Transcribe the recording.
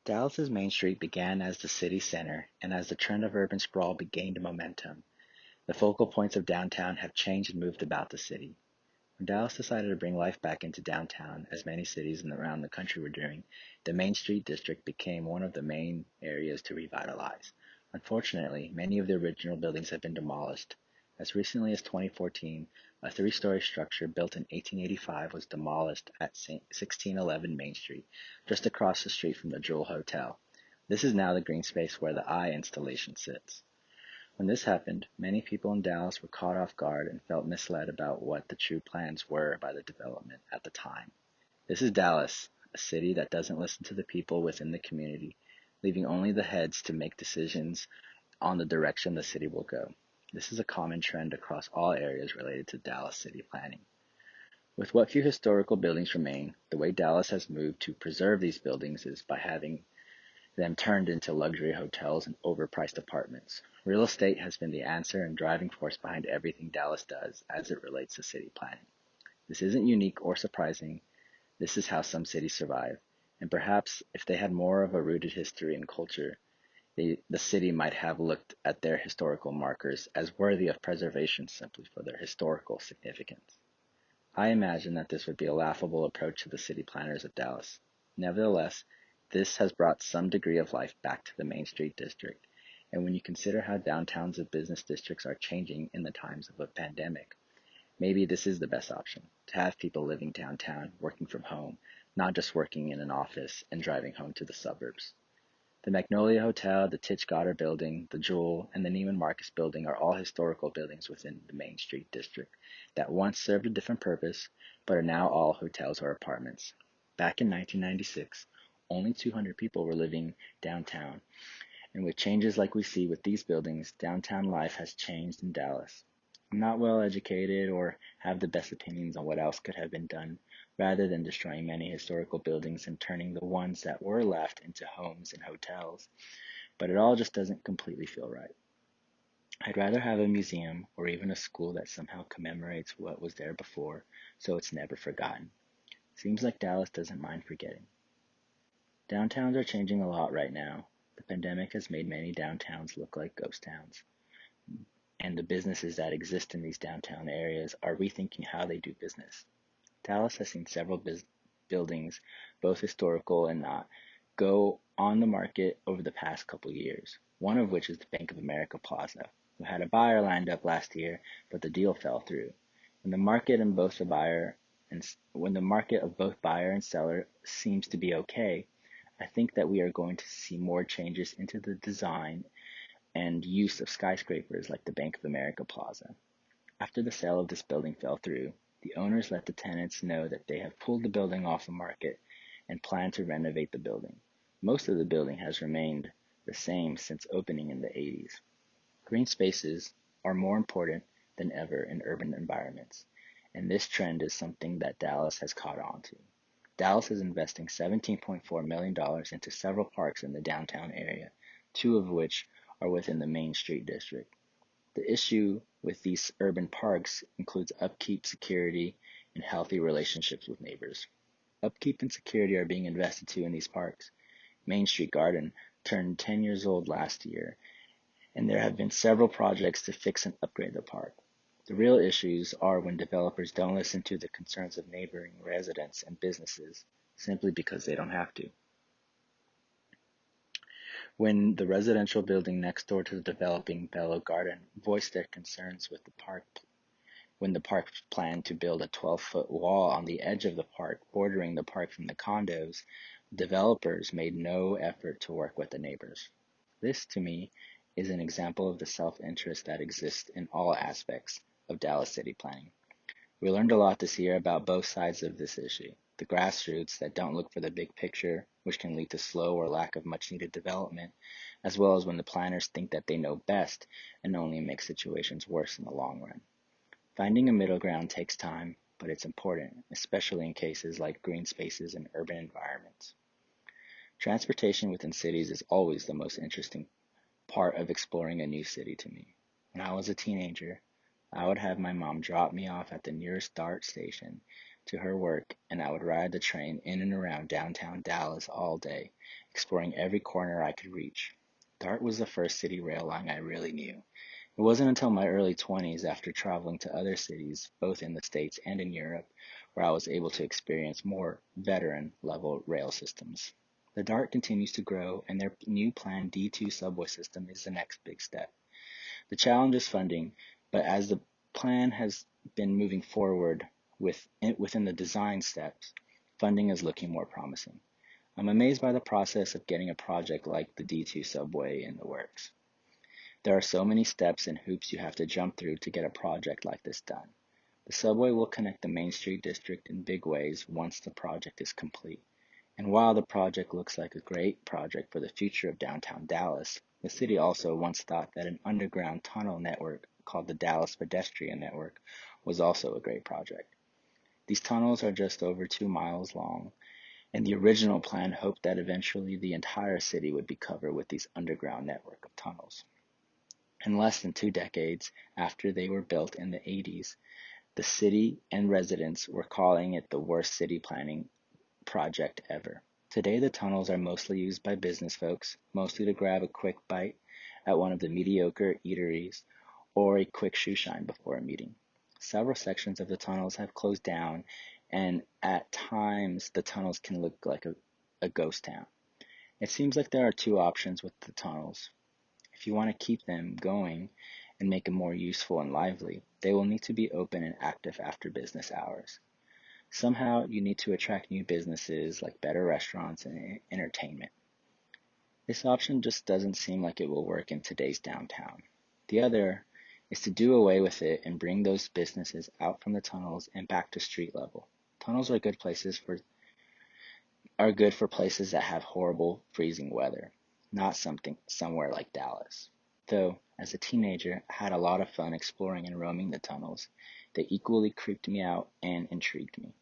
Dallas's Main Street began as the city center, and as the trend of urban sprawl gained momentum, the focal points of downtown have changed and moved about the city. When Dallas decided to bring life back into downtown, as many cities around the country were doing, the Main Street district became one of the main areas to revitalize. Unfortunately, many of the original buildings have been demolished. As recently as 2014, a three-story structure built in 1885 was demolished at 1611 Main Street, just across the street from the Jewel Hotel. This is now the green space where the Eye installation sits. When this happened, many people in Dallas were caught off guard and felt misled about what the true plans were by the development at the time. This is Dallas, a city that doesn't listen to the people within the community, leaving only the heads to make decisions on the direction the city will go. This is a common trend across all areas related to Dallas city planning. With what few historical buildings remain, the way Dallas has moved to preserve these buildings is by having them turned into luxury hotels and overpriced apartments. Real estate has been the answer and driving force behind everything Dallas does as it relates to city planning. This isn't unique or surprising. This is how some cities survive. And perhaps if they had more of a rooted history and culture, the city might have looked at their historical markers as worthy of preservation simply for their historical significance. I imagine that this would be a laughable approach to the city planners of Dallas. Nevertheless, this has brought some degree of life back to the Main Street district, and when you consider how downtowns of business districts are changing in the times of a pandemic, maybe this is the best option, to have people living downtown, working from home, not just working in an office and driving home to the suburbs. The Magnolia Hotel, the Titch-Goddard Building, the Jewel, and the Neiman Marcus Building are all historical buildings within the Main Street district that once served a different purpose, but are now all hotels or apartments. Back in 1996, only 200 people were living downtown, and with changes like we see with these buildings, downtown life has changed in Dallas. I'm not well educated or have the best opinions on what else could have been done, rather than destroying many historical buildings and turning the ones that were left into homes and hotels, but it all just doesn't completely feel right. I'd rather have a museum or even a school that somehow commemorates what was there before, so it's never forgotten. Seems like Dallas doesn't mind forgetting. Downtowns are changing a lot right now. The pandemic has made many downtowns look like ghost towns, and the businesses that exist in these downtown areas are rethinking how they do business. Dallas has seen several buildings, both historical and not, go on the market over the past couple years, one of which is the Bank of America Plaza, who had a buyer lined up last year, but the deal fell through. When the market in both the buyer and when the market of both buyer and seller seems to be okay, I think that we are going to see more changes into the design and use of skyscrapers like the Bank of America Plaza. After the sale of this building fell through, the owners let the tenants know that they have pulled the building off the market and plan to renovate the building. Most of the building has remained the same since opening in the 80s. Green spaces are more important than ever in urban environments, and this trend is something that Dallas has caught on to. Dallas is investing $17.4 million into several parks in the downtown area, two of which are within the Main Street district. The issue with these urban parks includes upkeep, security, and healthy relationships with neighbors. Upkeep and security are being invested to in these parks. Main Street Garden turned 10 years old last year, and there have been several projects to fix and upgrade the park. The real issues are when developers don't listen to the concerns of neighboring residents and businesses simply because they don't have to. When the residential building next door to the developing Bello Garden voiced their concerns with the park, when the park planned to build a 12-foot wall on the edge of the park, bordering the park from the condos, developers made no effort to work with the neighbors. This, to me, is an example of the self-interest that exists in all aspects of Dallas city planning. We learned a lot this year about both sides of this issue. The grassroots that don't look for the big picture, which can lead to slow or lack of much needed development, as well as when the planners think that they know best and only make situations worse in the long run. Finding a middle ground takes time, but it's important, especially in cases like green spaces and urban environments. Transportation within cities is always the most interesting part of exploring a new city to me. When I was a teenager, I would have my mom drop me off at the nearest BART station to her work, and I would ride the train in and around downtown Dallas all day, exploring every corner I could reach. DART was the first city rail line I really knew. It wasn't until my early 20s, after traveling to other cities, both in the States and in Europe, where I was able to experience more veteran-level rail systems. The DART continues to grow, and their new planned D2 subway system is the next big step. The challenge is funding, but as the plan has been moving forward within the design steps, funding is looking more promising. I'm amazed by the process of getting a project like the D2 subway in the works. There are so many steps and hoops you have to jump through to get a project like this done. The subway will connect the Main Street district in big ways once the project is complete. And while the project looks like a great project for the future of downtown Dallas, the city also once thought that an underground tunnel network called the Dallas Pedestrian Network was also a great project. These tunnels are just over 2 miles long, and the original plan hoped that eventually the entire city would be covered with these underground network of tunnels. In less than 2 decades after they were built in the 80s, the city and residents were calling it the worst city planning project ever. Today, the tunnels are mostly used by business folks, mostly to grab a quick bite at one of the mediocre eateries or a quick shoe shine before a meeting. Several sections of the tunnels have closed down, and at times the tunnels can look like a ghost town. It seems like there are two options with the tunnels. If you want to keep them going and make them more useful and lively, they will need to be open and active after business hours. Somehow, you need to attract new businesses like better restaurants and entertainment. This option just doesn't seem like it will work in today's downtown. The other is to do away with it and bring those businesses out from the tunnels and back to street level. Tunnels are good for places that have horrible freezing weather, not somewhere like Dallas. Though, as a teenager, I had a lot of fun exploring and roaming the tunnels. They equally creeped me out and intrigued me.